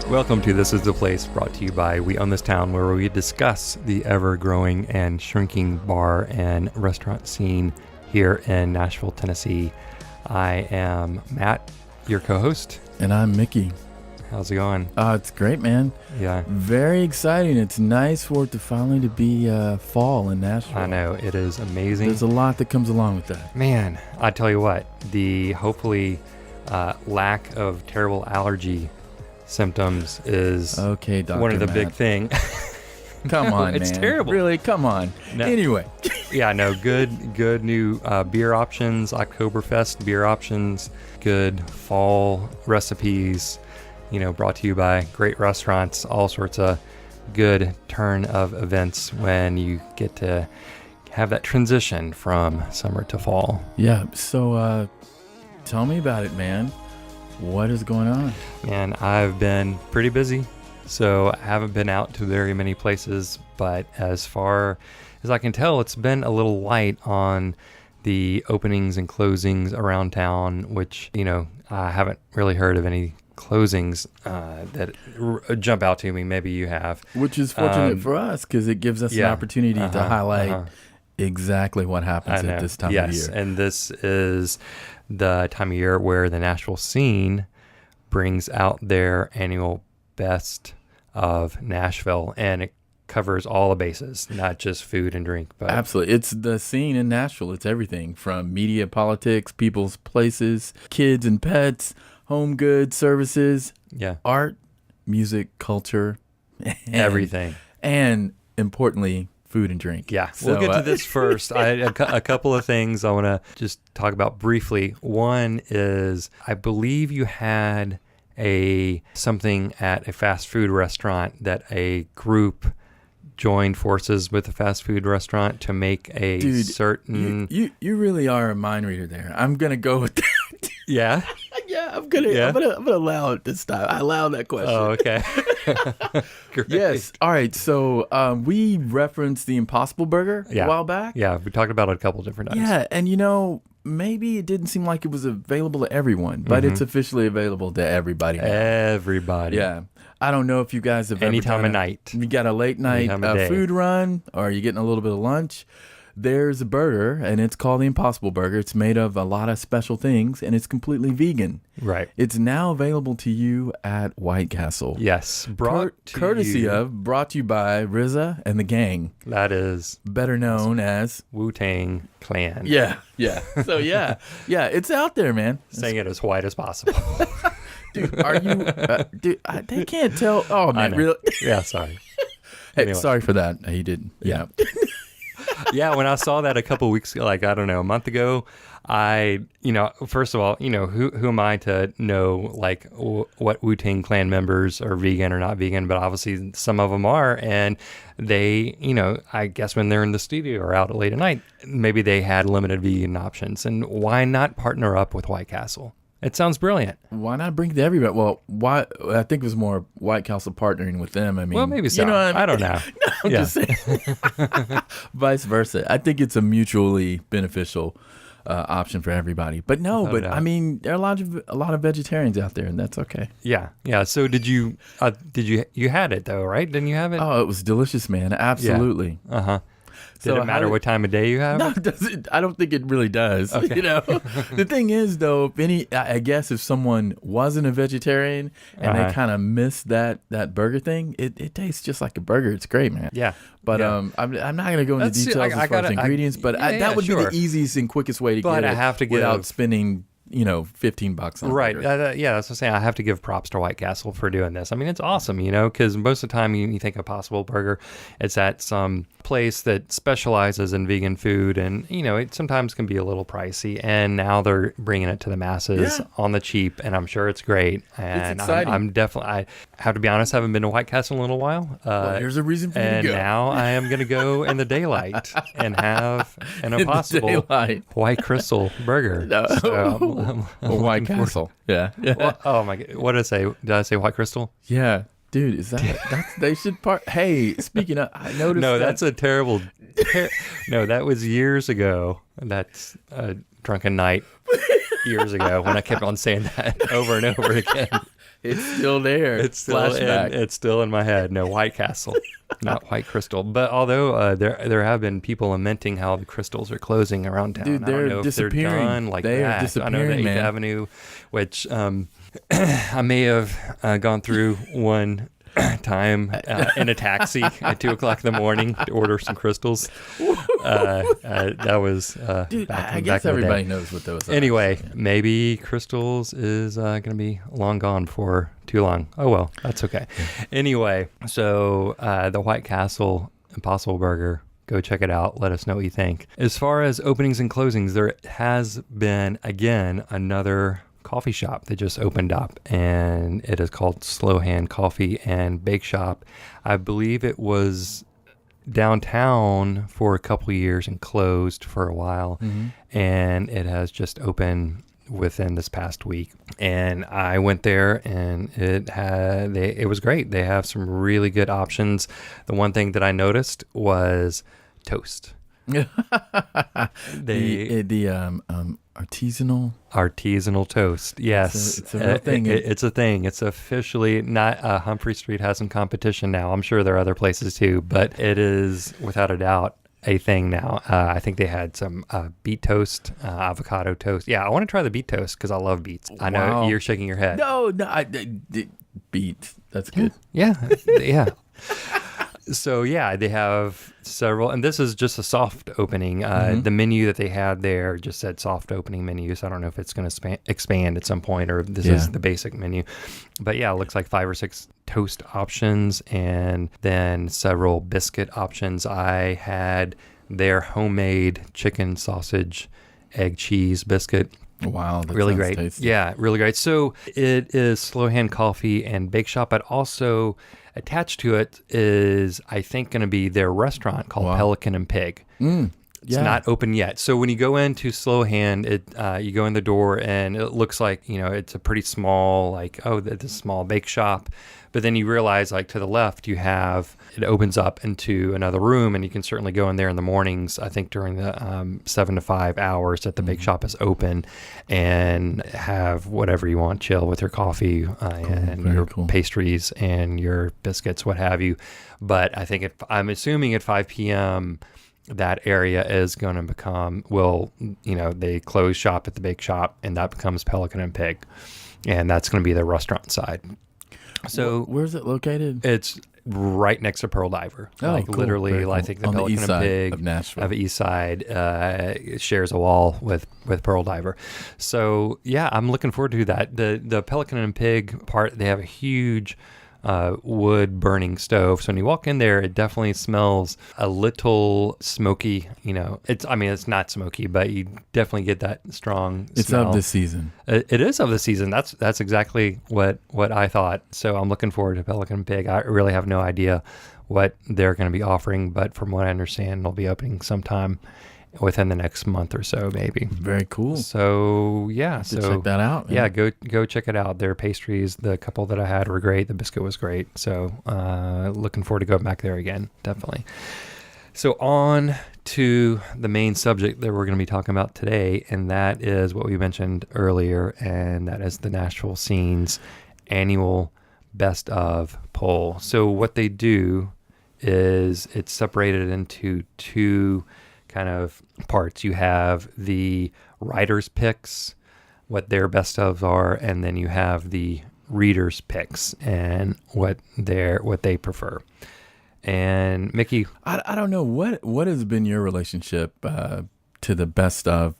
Welcome to This Is the Place, brought to you by We Own This Town, where we discuss the ever-growing and shrinking bar and restaurant scene here in Nashville, Tennessee. I am Matt, your co-host. And I'm Mickey. How's it going? It's great, man. Yeah. Very exciting. It's nice for it to finally be fall in Nashville. I know. It is amazing. There's a lot that comes along with that. Man, I tell you what, the hopefully lack of terrible allergy symptoms is okay, Dr. one of the Matt. big thing. Come on, it's man. terrible. Really, come on. No. Anyway. Yeah, no, good new beer options, Oktoberfest beer options, good fall recipes, brought to you by great restaurants, all sorts of good turn of events when you get to have that transition from summer to fall. Yeah, so tell me about it, man. What is going on? Man, I've been pretty busy, so I haven't been out to very many places, but as far as I can tell, it's been a little light on the openings and closings around town, which, I haven't really heard of any closings that jump out to me. Maybe you have. Which is fortunate for us because it gives us an opportunity to highlight exactly what happens at this time of year. Yes, and this is the time of year where the Nashville scene brings out their annual Best of Nashville, and it covers all the bases, not just food and drink. But absolutely. It's the scene in Nashville. It's everything from media, politics, people's places, kids and pets, home goods, services, art, music, culture, everything. And importantly, food and drink. Yeah, so, we'll get to this first. A couple of things I want to just talk about briefly. One is I believe you had something at a fast food restaurant that a group joined forces with a fast food restaurant to make a certain... You really are a mind reader there. I'm going to go with that. Yeah? Yeah, I'm gonna allow it this time. I allow that question. Oh, okay. Great. Yes. All right. So we referenced the Impossible Burger a while back. Yeah, we talked about it a couple different times. Yeah, and maybe it didn't seem like it was available to everyone, but it's officially available to everybody now. Everybody. Yeah. I don't know if you guys have any ever time of night. You got a late night food run, or you're getting a little bit of lunch. There's a burger, and it's called the Impossible Burger. It's made of a lot of special things, and it's completely vegan. Right. It's now available to you at White Castle. Yes. Brought to you by RZA and the gang. That is better known as Wu-Tang Clan. Yeah. So it's out there, man. Saying it as white as possible. Dude, are you? They can't tell. Oh man, really? Yeah. Sorry. Hey, anyway. Sorry for that. He didn't. Yeah. Yeah, when I saw that a couple weeks ago, a month ago, first of all, who am I to know what Wu-Tang Clan members are vegan or not vegan, but obviously some of them are, and they, I guess when they're in the studio or out late at night, maybe they had limited vegan options, and why not partner up with White Castle? It sounds brilliant. Why not bring it to everybody? Well, why? I think it was more White Castle partnering with them. I mean, well, maybe so. I don't know. No, I'm just saying. Vice versa. I think it's a mutually beneficial option for everybody. But I mean, there are a lot of vegetarians out there, and that's okay. Yeah. So did you had it though, right? Didn't you have it? Oh, it was delicious, man. Absolutely. Yeah. Did it matter what time of day you have? No, it doesn't. I don't think it really does. Okay. The thing is, though, I guess if someone wasn't a vegetarian and they kind of missed that burger thing, it tastes just like a burger. It's great, man. Yeah. But I'm not going to go into details as far as ingredients, but that would be the easiest and quickest way to get it without spending $15 on right. burger. Yeah, that's what I'm saying. I have to give props to White Castle for doing this. I mean, it's awesome, because most of the time you think of Possible Burger, it's at some place that specializes in vegan food, and it sometimes can be a little pricey, and now they're bringing it to the masses on the cheap, and I'm sure it's great. And it's exciting. I'm definitely, I have to be honest, I haven't been to White Castle in a little while. Well, here's a reason for you to go. And now I am going to go in the daylight and have an Impossible White Crystal burger. White Castle. Yeah. Well, oh my God. What did I say? Did I say White Crystal? Yeah. Dude, is that's they should part. Hey, speaking of, I noticed. No, that's a terrible. No, that was years ago. That's a drunken night years ago when I kept on saying that over and over again. It's still there. It's still Flashback. it's still in my head. No, White Castle, not White Crystal. But although there have been people lamenting how the crystals are closing around town. Dude, I don't they're know if disappearing. they're done like They that. are disappearing, I know the 8th man. Avenue, which I may have gone through one time in a taxi at 2:00 in the morning to order some crystals. That was Dude, back I in guess the day. everybody knows what those are. Anyway, maybe crystals is going to be long gone for too long. Oh well, that's okay. Anyway, so the White Castle Impossible Burger. Go check it out. Let us know what you think. As far as openings and closings, there has been, again, another coffee shop that just opened up, and it is called Hand Coffee and Bakeshop. I believe it was downtown for a couple of years and closed for a while, and it has just opened within this past week. And I went there, and it was great. They have some really good options. The one thing that I noticed was toast. the artisanal toast. Yes, it's a real thing. It's a thing. It's officially not. Humphrey Street has some competition now. I'm sure there are other places too, but it is without a doubt a thing now. I think they had some beet toast, avocado toast. Yeah, I want to try the beet toast because I love beets. I know you're shaking your head. No, beet. That's good. Yeah. So yeah, they have several, and this is just a soft opening. The menu that they had there just said soft opening menu, so I don't know if it's going to expand at some point or this is the basic menu. But yeah, it looks like 5 or 6 toast options and then several biscuit options. I had their homemade chicken, sausage, egg, cheese biscuit. Wow, that really sounds great. tasty. Yeah, really great. So it is Hand Coffee and Bakeshop, but also attached to it is, I think, going to be their restaurant called Pelican and Pig. It's not open yet. So when you go into Hand, you go in the door and it looks like, it's a pretty small, it's a small bake shop. But then you realize, to the left, it opens up into another room, and you can certainly go in there in the mornings, I think during the 7 to 5 hours that the bake shop is open, and have whatever you want, chill with your coffee and your pastries and your biscuits, what have you. But I think I'm assuming at 5 p.m., that area is going to become, they close shop at the bake shop, and that becomes Pelican and Pig. And that's going to be the restaurant side. So where's it located? It's right next to Pearl Diver. Cool. Literally, cool. I think the Pelican and Pig of Nashville, of East Side, shares a wall with Pearl Diver. So yeah, I'm looking forward to that. The Pelican and Pig part, they have a huge wood burning stove. So when you walk in there, it definitely smells a little smoky. It's not smoky, but you definitely get that strong It's smell. of the season. It is of the season. That's exactly what I thought. So I'm looking forward to Pelican and Pig. I really have no idea what they're going to be offering, but from what I understand, they'll be opening sometime within the next month or so, maybe. Very cool. So yeah, check that out. Man. Yeah, go check it out. Their pastries, the couple that I had were great. The biscuit was great. So looking forward to going back there again, definitely. So on to the main subject that we're going to be talking about today, and that is what we mentioned earlier, and that is the Nashville Scene's annual Best of poll. So what they do is it's separated into 2 kind of parts. You have the writer's picks, what their best ofs are, and then you have the reader's picks and what they prefer. And Mickey, I don't know what has been your relationship to the best of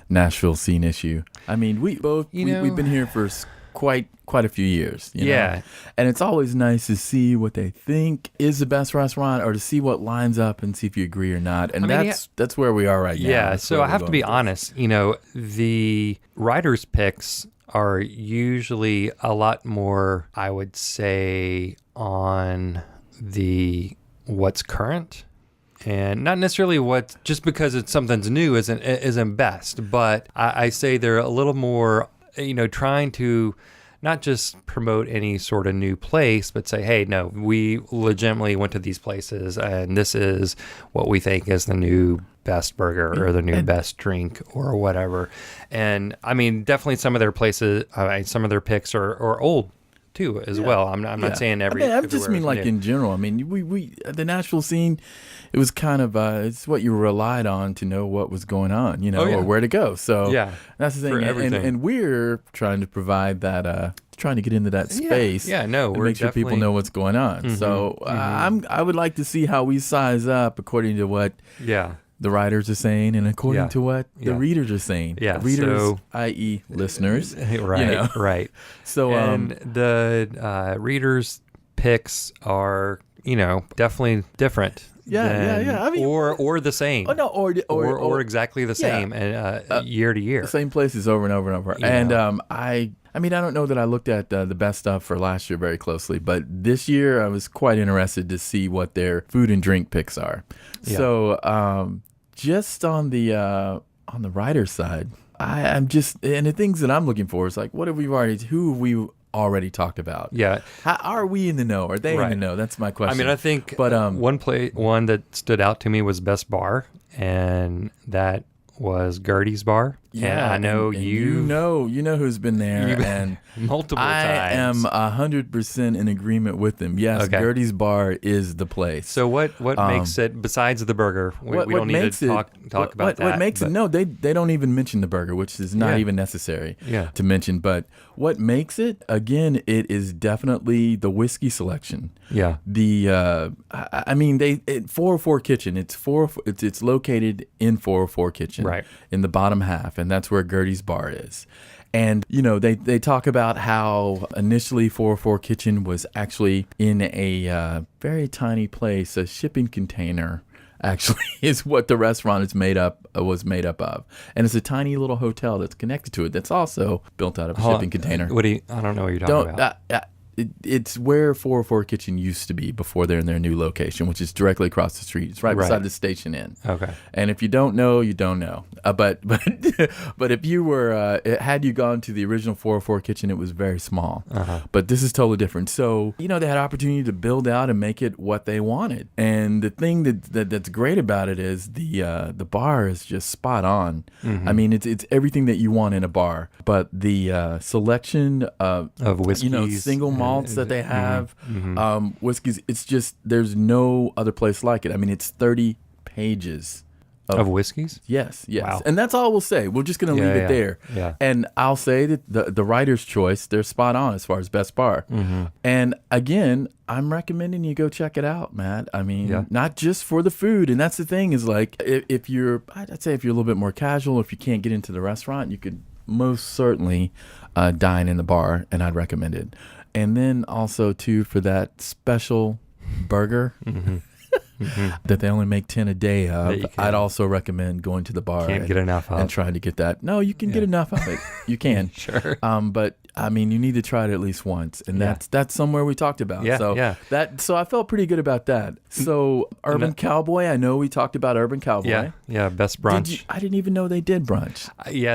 Nashville Scene issue. I mean, we both we've been here for quite a few years. You know? And it's always nice to see what they think is the best restaurant, or to see what lines up and see if you agree or not. And that's where we are right now. Yeah. So I have to be honest. The writer's picks are usually a lot more, I would say, on the what's current, and not necessarily what, just because it's something's new isn't best, but I say they're a little more, trying to not just promote any sort of new place, but say, hey, no, we legitimately went to these places, and this is what we think is the new best burger or the new best drink or whatever. And I mean, definitely some of their places, some of their picks are old too as well. I'm not saying I just mean like in general. I mean, we the Nashville scene, it was kind of it's what you relied on to know what was going on, or where to go. So that's the thing. And we're trying to provide that, trying to get into that space. No, and make sure people know what's going on. So I would like to see how we size up according to what the writers are saying and according to what the readers are saying. Readers, i.e. listeners. Right, right. So and the readers' picks are, definitely different. I mean, or the same. Oh no, or exactly the same, and year to year. The same places over and over and over. And I mean, I don't know that I looked at the best stuff for last year very closely, but this year I was quite interested to see what their food and drink picks are. So just on the writer's side, I'm just, and the things that I'm looking for is like, who have we already talked about? Yeah. How are we in the know? Are they in the know? That's my question. I mean, I think one that stood out to me was Best Bar, and that was Gertie's Bar. Yeah, and I know you know who's been there, and multiple I times. am 100% in agreement with them. Yes, Gertie's Bar is the place. So what makes it, besides the burger? We don't need to talk about that. What makes it? No, they don't even mention the burger, which is not even necessary to mention. But what makes it? Again, it is definitely the whiskey selection. Yeah. The 404 Kitchen. It's located in 404 Kitchen, right, in the bottom half. And that's where Gertie's Bar is. And, they talk about how initially 404 Kitchen was actually in a very tiny place, a shipping container, actually, is what the restaurant was made up of. And it's a tiny little hotel that's connected to it that's also built out of a shipping container. I don't know what you're talking about. It's where 404 Kitchen used to be before they're in their new location, which is directly across the street. It's right beside the Station Inn. Okay. And if you don't know, you don't know. But if you were, had you gone to the original 404 Kitchen, it was very small. But this is totally different. So, they had opportunity to build out and make it what they wanted. And the thing that's great about it is the bar is just spot on. I mean, it's everything that you want in a bar. But the selection of whiskeys, single malts that they have, whiskeys, it's just, there's no other place like it. I mean, it's 30 pages of whiskeys. Yes. Wow. And that's all we'll say. We're just going to leave it there. Yeah. And I'll say that the writer's choice, they're spot on as far as Best Bar. And again, I'm recommending you go check it out, Matt. I mean, not just for the food. And that's the thing is like, I'd say if you're a little bit more casual, if you can't get into the restaurant, you could most certainly dine in the bar, and I'd recommend it. And then also, too, for that special burger that they only make 10 a day of, I'd also recommend going to the bar. Get enough of. And trying to get that. No, you can get enough of it. You can. Sure. But, I mean, you need to try it at least once. And that's somewhere we talked about. So I felt pretty good about that. So Urban Cowboy, I know we talked about Urban Cowboy. Yeah, best brunch. I didn't even know they did brunch.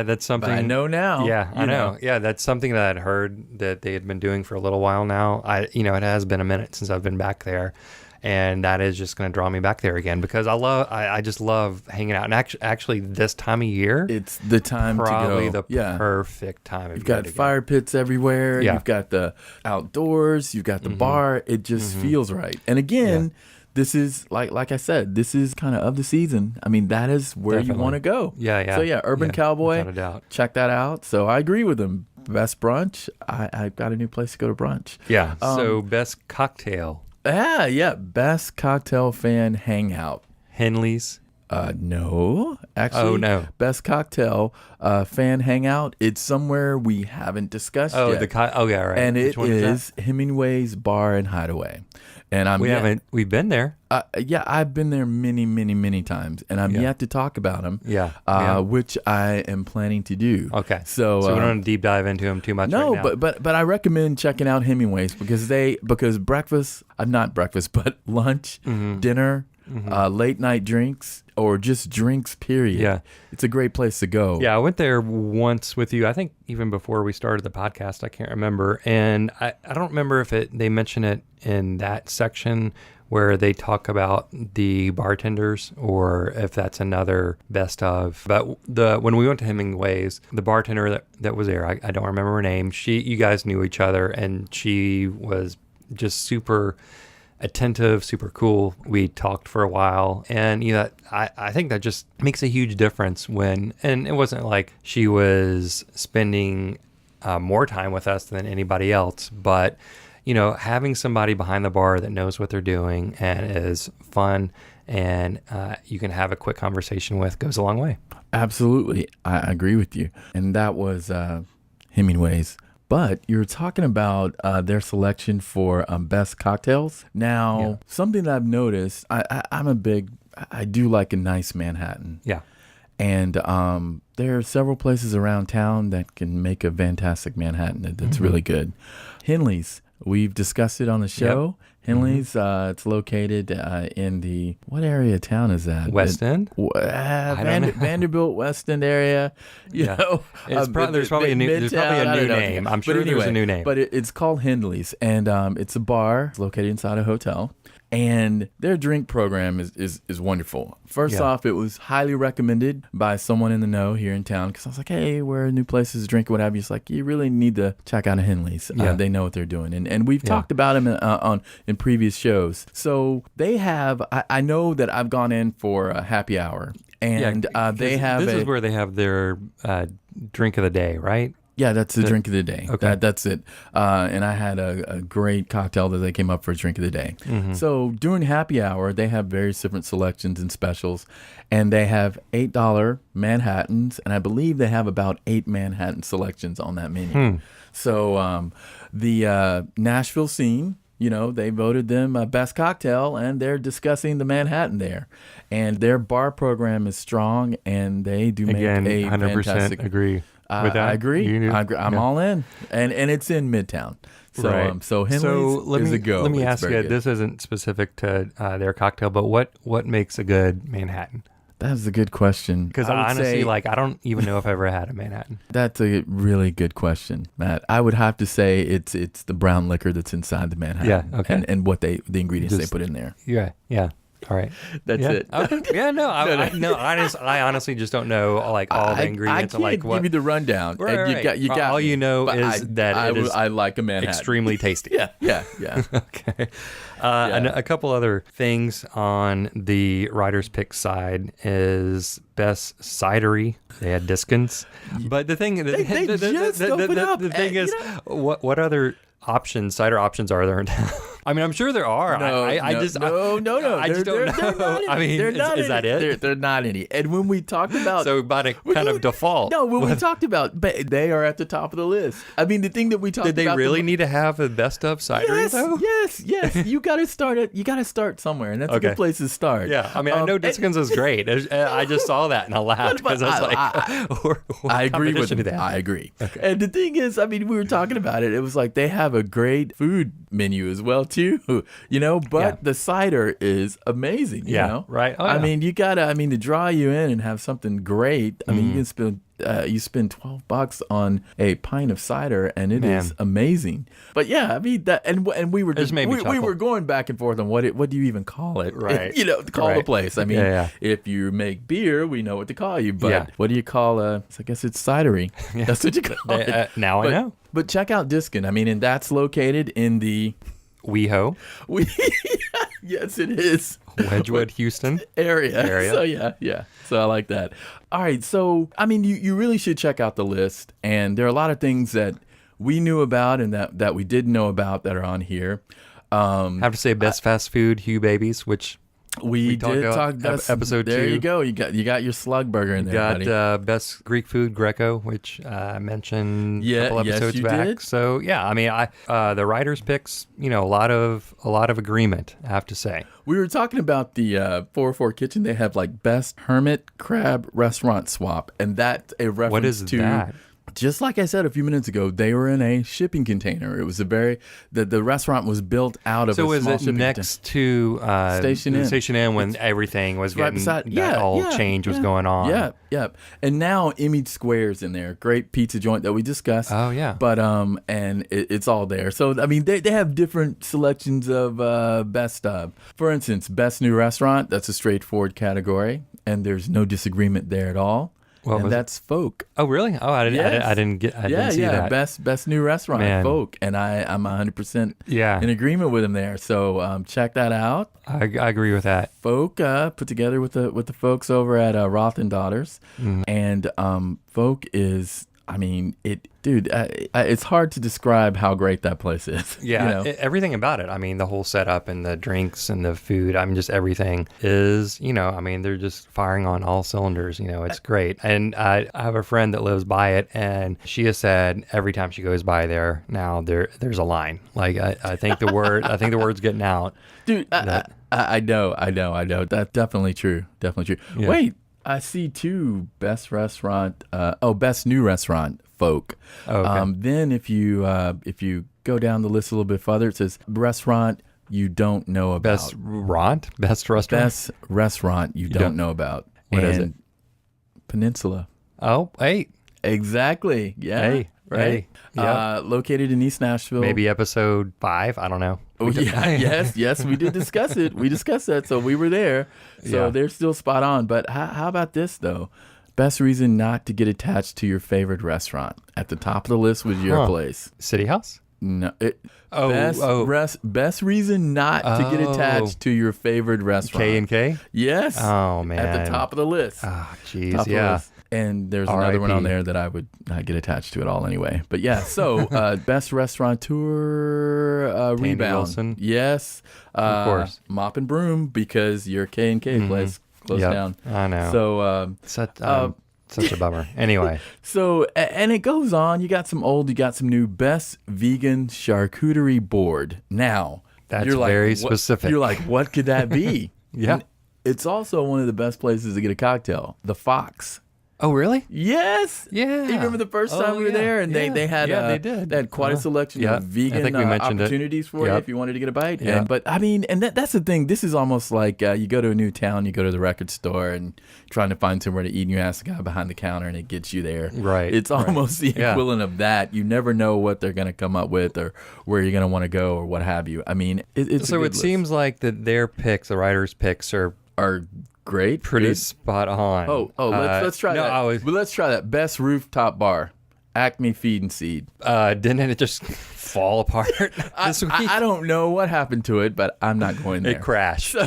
That's something. But I know now. Yeah, I know. Yeah, that's something that I'd heard that they had been doing for a little while now. It has been a minute since I've been back there. And that is just going to draw me back there again because I just love hanging out. And actually, this time of year, it's the time to go. Probably the perfect time of year. You've got fire pits everywhere. Yeah. You've got the outdoors. You've got the bar. It just feels right. And again, this is like I said, this is kind of the season. I mean, that is where you want to go. Yeah. So Urban Cowboy, without a doubt. Check that out. So I agree with them. Best brunch. I've got a new place to go to brunch. Yeah. So best cocktail. Best cocktail fan hangout. Henley's? No. Actually, oh, no. Best cocktail fan hangout. It's somewhere we haven't discussed yet. Right. And it is Hemingway's Bar and Hideaway. And we've been there. I've been there many, many, many times, and I'm yet to talk about them. Which I am planning to do. Okay. So we don't deep dive into them too much. No, right now. but I recommend checking out Hemingway's because breakfast, not breakfast, but lunch, dinner, late night drinks, or just drinks, period. Yeah. It's a great place to go. Yeah, I went there once with you, I think even before we started the podcast, I can't remember. And I don't remember if they mention it in that section where they talk about the bartenders, or if that's another best of. But when we went to Hemingway's, the bartender that was there, I don't remember her name. You guys knew each other, and she was just super attentive, super cool. We talked for a while, and I think that just makes a huge difference and it wasn't like she was spending more time with us than anybody else, but having somebody behind the bar that knows what they're doing and is fun and you can have a quick conversation with goes a long way. Absolutely. I agree with you. And that was Hemingway's. But you're talking about their selection for best cocktails. Now, something that I've noticed, I do like a nice Manhattan. Yeah. And there are several places around town that can make a fantastic Manhattan that's really good. Henley's. We've discussed it on the show. Yep. Henley's, it's located in what area of town is that? West End? Vanderbilt, West End area. You know, there's probably a new name. I'm sure there's a new name. But it's called Henley's, and it's a bar. It's located inside a hotel. And their drink program is wonderful. First off, it was highly recommended by someone in the know here in town, because I was like, hey, where are new places to drink, what have you? It's like, you really need to check out a Henley's. They know what they're doing. And we've talked about them in previous shows. So they have, I know that I've gone in for a happy hour. And they have This is where they have their drink of the day, right? Yeah, that's the drink of the day. Okay. That's it. And I had a great cocktail that they came up for a drink of the day. Mm-hmm. So during happy hour, they have various different selections and specials. And they have $8 Manhattans. And I believe they have about 8 Manhattan selections on that menu. So the Nashville scene, they voted them best cocktail, and they're discussing the Manhattan there. And their bar program is strong, and they do make a 100% fantastic... agree. With that, I agree. I'm all in, and it's in Midtown. So right. So Henley's is a go. Let me ask you. Good. This isn't specific to their cocktail, but what makes a good Manhattan? That's a good question. Because honestly, I don't even know if I ever had a Manhattan. That's a really good question, Matt. I would have to say it's the brown liquor that's inside the Manhattan. Yeah. Okay. And what the ingredients they put in there. Yeah. Yeah. All right. That's it. Okay. Yeah, no. I honestly just don't know all the ingredients. I can't give you the rundown. Right. You got all me. you know is that I like a Manhattan. Extremely tasty. Yeah. Okay. And a couple other things on the writer's pick side is best cidery. They had Diskins, but the thing is, what other cider options are there in town? I mean, I'm sure there are. No. I just don't know. I mean, is that it? They're not any. And when we talked about... So by kind of default. No, we talked about... But they are at the top of the list. I mean, the thing that we talked about... Did they really need to have the best of cider, though? Yes. You got to start somewhere, and that's a good place to start. Yeah. I mean, I know Diskins is great. I just saw that and I laughed because I was like... I agree with that. I agree. Okay. And the thing is, I mean, we were talking about it. It was like they have a great food menu as well, too, but the cider is amazing, you know? Right. Oh, I mean, to draw you in and have something great, I mean, you can spend $12 on a pint of cider, and it is amazing. But yeah, I mean that, and we were we were going back and forth on what do you even call it? Right. Call the place. I mean, if you make beer, we know what to call you, but what do you call I guess it's cidery. That's what you call it. Now I know. But check out Diskin. I mean, and that's located in the WeHo. Yes, it is. Wedgwood, Houston area. So yeah. So I like that. All right. So I mean, you really should check out the list, and there are a lot of things that we knew about and that we didn't know about that are on here. Have to say, best fast food, Hugh Babies, which we did talk about episode 2. There you go. You got your slug burger in there. You got best Greek food, Greco, which I mentioned a couple episodes back. Did. So yeah, I mean, the writers' picks, a lot of agreement, I have to say. We were talking about the 404 Kitchen. They have best hermit crab restaurant swap, and that's a reference what is to that? just like I said a few minutes ago, they were in a shipping container. It was the restaurant was built out of a small shipping container. So was it next to Station Inn when everything was getting, change was going on? Yeah. And now Image Square's in there. Great pizza joint that we discussed. Oh, yeah. But, and it's all there. So, I mean, they have different selections of best of. For instance, best new restaurant, that's a straightforward category. And there's no disagreement there at all. And that's Folk. Oh, really? Oh, I didn't see that. Best new restaurant, Man. Folk. And I'm 100% in agreement with him there. So check that out. I agree with that. Folk put together with the folks over at Roth and Daughters. Mm-hmm. And Folk is, I mean, it's hard to describe how great that place is. Yeah, everything about it. I mean, the whole setup and the drinks and the food. I mean, just everything is, I mean, they're just firing on all cylinders. It's great. And I have a friend that lives by it, and she has said every time she goes by there now, there's a line. Like I think the word's getting out. Dude, I know. That's definitely true. Definitely true. Yeah. Wait. I see two best new restaurant, Folk. Oh, okay. Then if you go down the list a little bit further, it says restaurant you don't know about. Best restaurant? Best restaurant you don't know about. What is it? Peninsula. Oh, hey. Exactly. Yeah. Hey. Right. Hey. Located in East Nashville. Maybe episode 5. I don't know. Oh, yes, we did discuss it. We discussed that, so we were there. So they're still spot on. But how about this, though? Best reason not to get attached to your favorite restaurant. At the top of the list was your place. City House? No. Best reason not to get attached to your favorite restaurant. K&K? Yes. Oh, man. At the top of the list. Oh, jeez, yeah. And there's another one on there that I would not get attached to at all anyway. But yeah, so best restaurateur rebound. Wilson. Yes. Of course. Mop and Broom, because your K&K place closed down. I know. So such a bummer. Anyway. So, and it goes on. You got some old, you got some new. Best vegan charcuterie board. Now, that's very specific. You're like, what could that be? Yeah. And it's also one of the best places to get a cocktail. The Fox. Oh, really? Yes. Yeah. You remember the first time we were there, and they had they had quite a selection of vegan opportunities for you if you wanted to get a bite. Yeah. But I mean, and that's the thing. This is almost like you go to a new town, you go to the record store, and trying to find somewhere to eat, and you ask the guy behind the counter, and it gets you there. Right. It's almost the equivalent of that. You never know what they're going to come up with, or where you're going to want to go, or what have you. I mean, it's so it seems like that their picks, the writers' picks, are great, pretty spot on. Let's try that. Let's try that. Best rooftop bar, Acme Feed and Seed. Didn't it just fall apart this week? I don't know what happened to it, but I'm not going there. It crashed.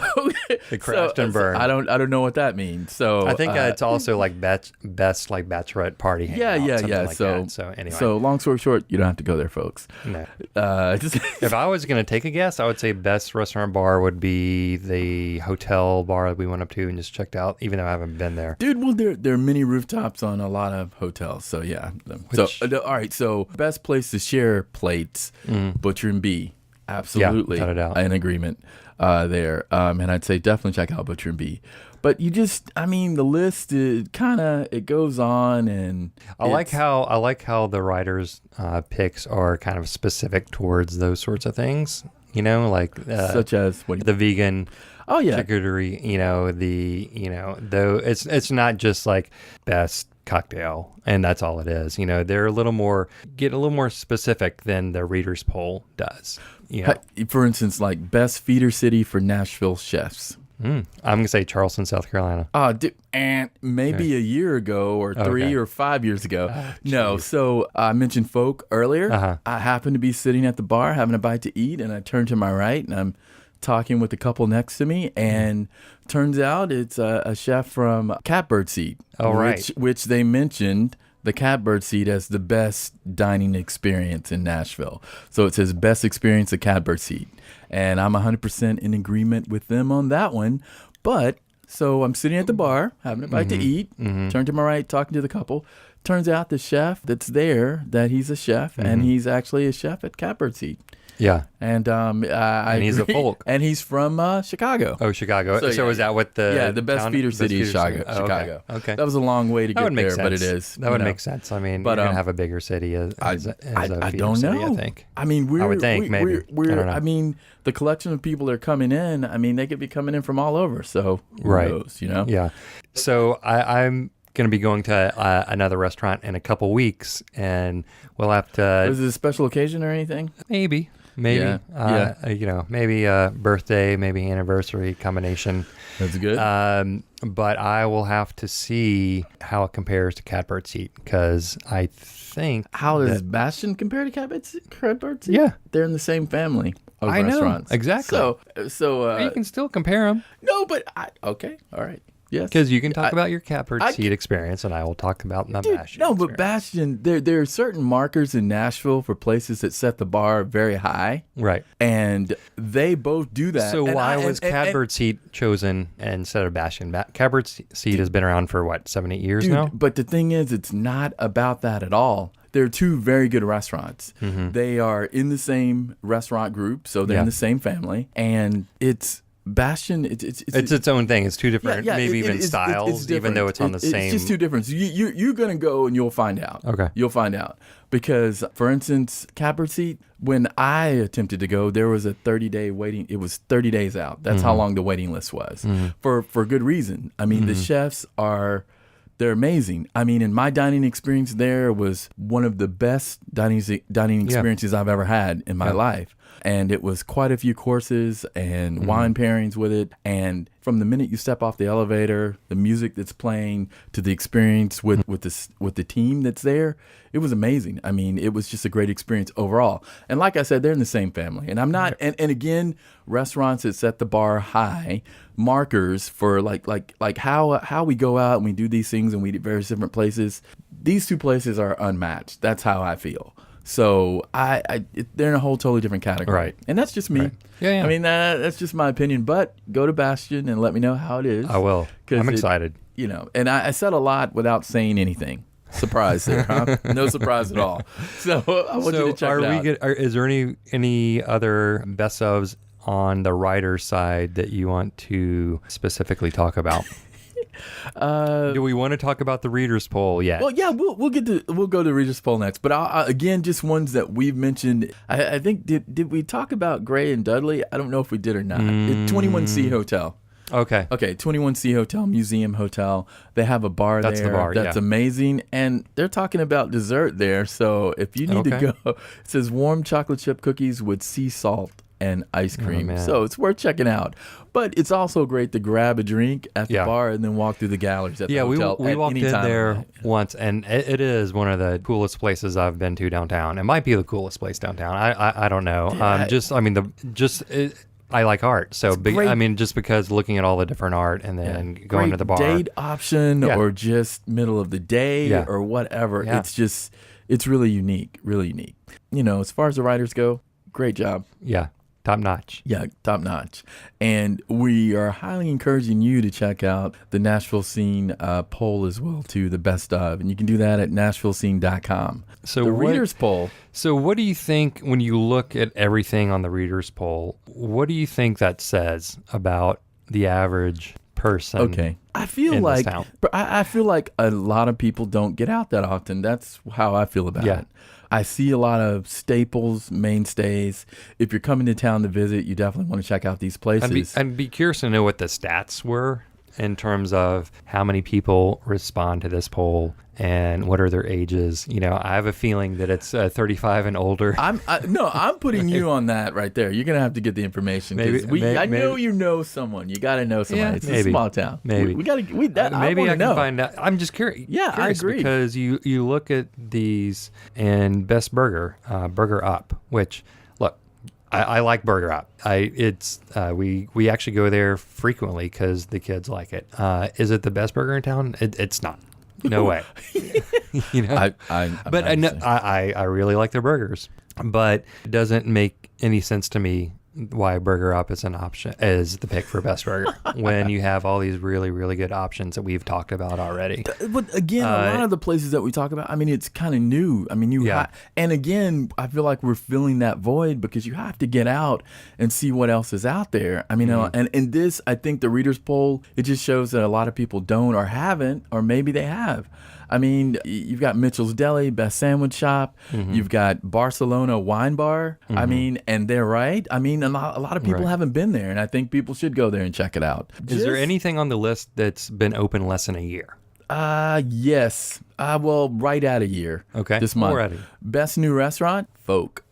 It crashed and burned. I don't know what that means. So I think it's also like best like bachelorette party. Yeah. Like so anyway. So long story short, you don't have to go there, folks. No. If I was going to take a guess, I would say best restaurant bar would be the hotel bar that we went up to and just checked out, even though I haven't been there. Dude, well, there are many rooftops on a lot of hotels. So yeah. All right. So best place to share plates. Butcher and Bee, absolutely, in agreement there. And I'd say definitely check out Butcher and Bee. But the list it goes on, and I like how the writers' picks are kind of specific towards those sorts of things. Such as the vegan. Oh yeah, charcuterie. Though it's not just like best cocktail and that's all it is. They're a little more specific than the readers poll does. For instance, like best feeder city for Nashville chefs. I'm gonna say Charleston, South Carolina. And maybe a year ago or 3 or 5 years ago. No, so I mentioned Folk earlier. I happened to be sitting at the bar having a bite to eat, and I turned to my right, and I'm talking with the couple next to me, and turns out it's a chef from Catbird Seat. Which they mentioned the Catbird Seat as the best dining experience in Nashville. So it says best experience at Catbird Seat. And I'm 100% in agreement with them on that one. But so I'm sitting at the bar, having a bite to eat, turn to my right, talking to the couple. Turns out the chef that's there, that he's a chef, and he's actually a chef at Catbird Seat. Yeah. And and he's a folk. And he's from Chicago. Oh, Chicago. So is that what the best feeder city is Chicago. Okay. That was a long way to get there, sense. But it is. That would make sense. I mean, you're gonna have a bigger city as a I feeder don't city, know. I think. I mean, I would think maybe. I don't know. I mean, the collection of people that are coming in. I mean, they could be coming in from all over. So who knows? Yeah. So I'm going to be going to another restaurant in a couple weeks, and we'll have to. Is it a special occasion or anything? Maybe. Maybe a birthday, maybe anniversary combination. That's good. But I will have to see how it compares to Catbird Seat, because I think. How does Bastion compare to Catbird Seat? Yeah, they're in the same family of I restaurants. know exactly. So you can still compare them. No, but okay, all right. Yes, because you can talk about your Catbird Seat experience, and I will talk about my Bastion. No, experience. but Bastion, there are certain markers in Nashville for places that set the bar very high, right? And they both do that. So why was Catbird Seat chosen instead of Bastion? Catbird Seat has been around for what, 7-8 years now? But the thing is, it's not about that at all. They're two very good restaurants. Mm-hmm. They are in the same restaurant group, so they're in the same family, and it's. Bastion, it's its own thing. It's two different, maybe even styles, even though it's on the same. It's just two different. You're gonna go and you'll find out. Okay, you'll find out because, for instance, Catbird Seat. When I attempted to go, there was a 30-day waiting. It was 30 days out. That's how long the waiting list was for good reason. I mean, the chefs they're amazing. I mean, in my dining experience, there was one of the best dining experiences I've ever had in my life. And it was quite a few courses and wine pairings with it. And from the minute you step off the elevator, the music that's playing to the experience with the team that's there, it was amazing. I mean, it was just a great experience overall. And like I said, they're in the same family. And I'm not. And again, restaurants that set the bar high, markers for like how we go out and we do these things and we eat at various different places. These two places are unmatched. That's how I feel. So they're in a whole totally different category, right? And that's just me. Right. Yeah. I mean, that's just my opinion. But go to Bastion and let me know how it is. I will. I'm excited. And I said a lot without saying anything. Surprise there, huh? No surprise at all. So I want you to check it out. Is there any other best ofs on the writer's side that you want to specifically talk about? Do we want to talk about the readers poll yet? Well, yeah, we'll go to readers poll next. But again, just ones that we've mentioned. I think did we talk about Gray and Dudley? I don't know if we did or not. 21C Hotel. Okay, 21C Hotel, Museum Hotel. They have a bar there. That's the bar. That's amazing, and they're talking about dessert there. So if you need to go, it says warm chocolate chip cookies with sea salt and ice cream. So it's worth checking out. But it's also great to grab a drink at the bar and then walk through the galleries at the hotel. We walked in there once, and it is one of the coolest places I've been to downtown. It might be the coolest place downtown. I don't know. I like art, so just because looking at all the different art and then going to the bar, date option or just middle of the day or whatever. Yeah. It's really unique, really unique. As far as the writers go, great job. Yeah. Top notch. Yeah, top notch. And we are highly encouraging you to check out the Nashville Scene poll as well, too, the best of. And you can do that at NashvilleScene.com. So the readers poll. So what do you think when you look at everything on the readers poll? What do you think that says about the average person? Okay. I feel like a lot of people don't get out that often. That's how I feel about it. I see a lot of staples, mainstays. If you're coming to town to visit, you definitely want to check out these places. I'd be curious to know what the stats were in terms of how many people respond to this poll and what are their ages. I have a feeling that it's 35 and older. I'm putting you on that right there. You're gonna have to get the information. I know you know someone. You got to know somebody. Yeah, it's a small town. Maybe maybe I can find out. I'm just curious. Yeah, I agree. Because you look at these and Best Burger, Burger Up, which look. I like Burger Up. We actually go there frequently because the kids like it. Is it the best burger in town? It's not. No way. I really like their burgers, but it doesn't make any sense to me why Burger Up is is the pick for best burger when you have all these really, really good options that we've talked about already. But again, a lot of the places that we talk about, I mean, it's kind of new. I mean, and again, I feel like we're filling that void because you have to get out and see what else is out there. I mean, and in this, I think the readers poll, it just shows that a lot of people don't or haven't, or maybe they have. I mean, you've got Mitchell's Deli, Best Sandwich Shop. You've got Barcelona Wine Bar. I mean, and they're right. I mean, a lot of people haven't been there, and I think people should go there and check it out. Is there anything on the list that's been open less than a year? Yes. Well, right at a year. Okay. This month. Already. Best new restaurant, Folk.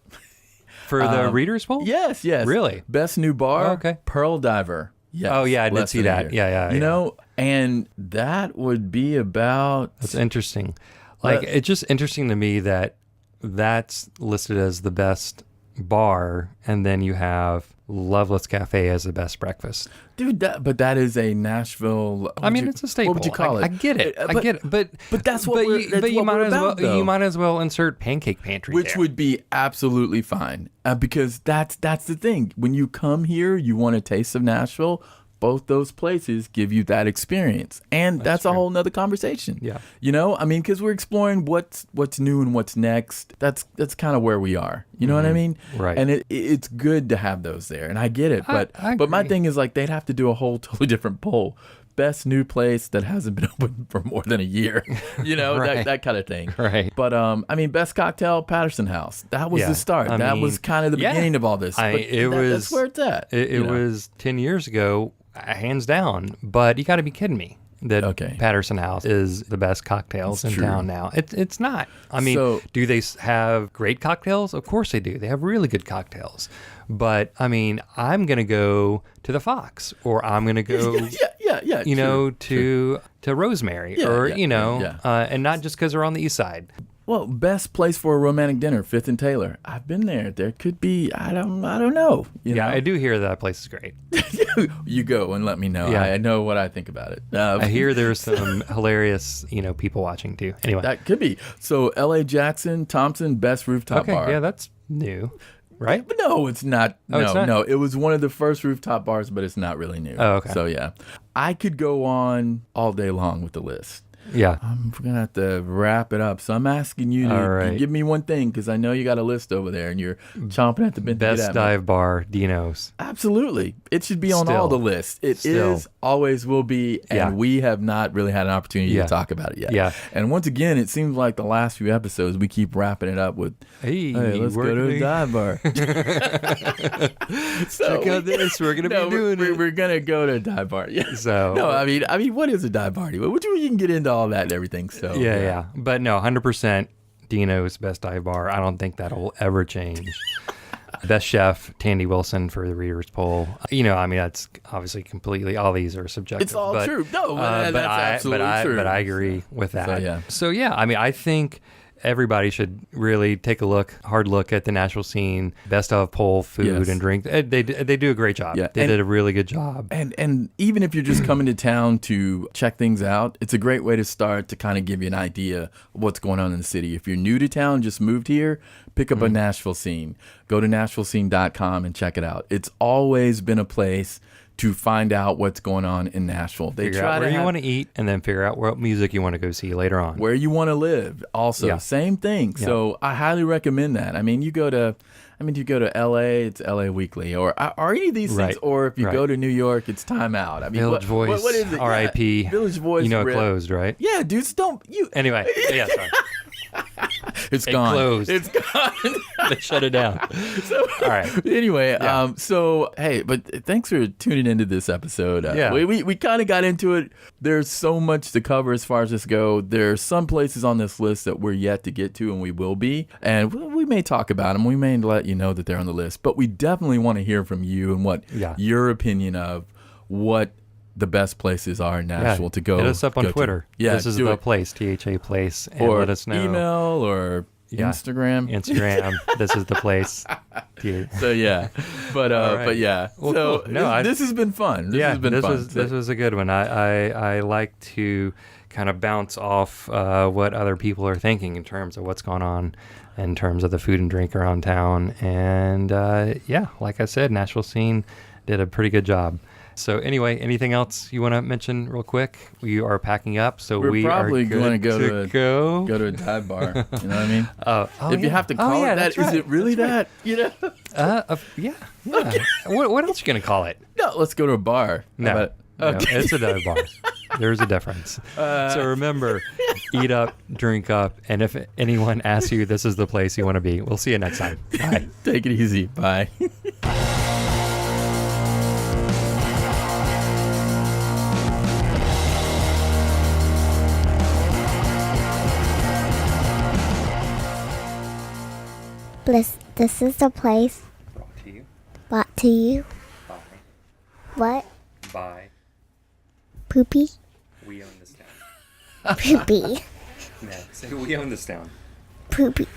For the readers poll? Yes. Really? Best new bar, okay. Pearl Diver. Yes, oh, yeah, I did see that. Yeah. You know, and that would be about... That's interesting. Like, it's just interesting to me that that's listed as the best bar, and then you have Loveless Cafe as the best breakfast. Dude, but that is a Nashville... it's a staple. What would you call it? I get it. But that's what you might about, you might as well insert Pancake Pantry which there. Would be absolutely fine. Because that's the thing. When you come here, you want a taste of Nashville. Both those places give you that experience, and that's a whole nother conversation. Yeah, you know, I mean, because we're exploring what's new and what's next. That's kind of where we are. You know what I mean? Right. And it's good to have those there, and I get it. But I my thing is, like, they'd have to do a whole totally different poll. Best new place that hasn't been open for more than a year, you know, right. that kind of thing. Right. But I mean, best cocktail, Patterson House. That was the start. That was kind of the beginning of all this. That's where it's at. It was 10 years ago, hands down. But you got to be kidding me that Patterson House is the best cocktails in town now. It's not. I mean, do they have great cocktails? Of course they do. They have really good cocktails. But I mean, I'm gonna go to the Fox, or I'm gonna go, you know, to Rosemary, and not just because they're on the east side. Well, best place for a romantic dinner, Fifth and Taylor. I've been there. There could be, I don't know. You know? I do hear that place is great. You go and let me know. I know what I think about it. I hear there's some hilarious, people watching too. Anyway, that could be. So, L.A. Jackson Thompson, best rooftop bar. Yeah, that's new. Right? But no, it's not. No. It was one of the first rooftop bars, but it's not really new. Oh, okay. So, yeah. I could go on all day long with the list. Yeah. We're going to have to wrap it up. So I'm asking you to give me one thing, because I know you got a list over there and you're chomping at the bit to get at me. Best dive bar, Dino's. Absolutely. It should be on all the lists. It is, always will be, and we have not really had an opportunity to talk about it yet. Yeah. And once again, it seems like the last few episodes, we keep wrapping it up with, hey let's go to a dive bar. So check out this. We're going to be doing it. We're going to go to a dive bar. Yeah. So. No, I mean, what is a dive party? You can get into all that and everything. So yeah. But no, 100% Dino's best dive bar. I don't think that'll ever change. Best chef, Tandy Wilson for the readers poll. That's obviously completely, all these are subjective. It's all true. No, that's absolutely true. But I agree with that. So I think everybody should really take a hard look at the Nashville scene, best of poll, food and drink. They do a great job. Yeah. They did a really good job. And even if you're just coming to town to check things out, it's a great way to start to kind of give you an idea of what's going on in the city. If you're new to town, just moved here, pick up a Nashville scene. Go to nashvillescene.com and check it out. It's always been a place to find out what's going on in Nashville. They figure out where you want to eat, and then figure out what music you want to go see later on. Where you want to live, also same thing. Yeah. So I highly recommend that. I mean, you go to LA, it's LA Weekly, or any of these things. Or if you go to New York, it's Time Out. I mean, Village Voice, what is it? R.I.P. Village Voice. It closed, right? Yeah, dudes, Anyway, sorry. It's gone. Closed. It's gone. They shut it down. All right. Anyway, but thanks for tuning into this episode. We kind of got into it. There's so much to cover as far as this go. There's some places on this list that we're yet to get to, and we will be. And we may talk about them. We may let you know that they're on the list. But we definitely want to hear from you and what your opinion of what the best places are in Nashville to go. Hit us up on Twitter. Yeah, this is the place, THA place, and or let us know. Email or Instagram. This is the place. This has been fun. This was a good one. I like to kind of bounce off what other people are thinking in terms of what's going on in terms of the food and drink around town. And yeah, like I said, Nashville Scene did a pretty good job. So anyway, anything else you want to mention real quick? We are packing up, so we're probably going to go to a dive bar. You know what I mean? If you have to call it that, right. Is it really that? You know? Yeah. Okay. What else are you going to call it? No, let's go to a bar. No, it's a dive bar. There's a difference. So remember, eat up, drink up, and if anyone asks you, this is the place you want to be. We'll see you next time. Bye. Take it easy. Bye. This is the place brought to you Bye. What? Bye. Poopy? We own this town. Poopy. No, say we own this town. Poopy.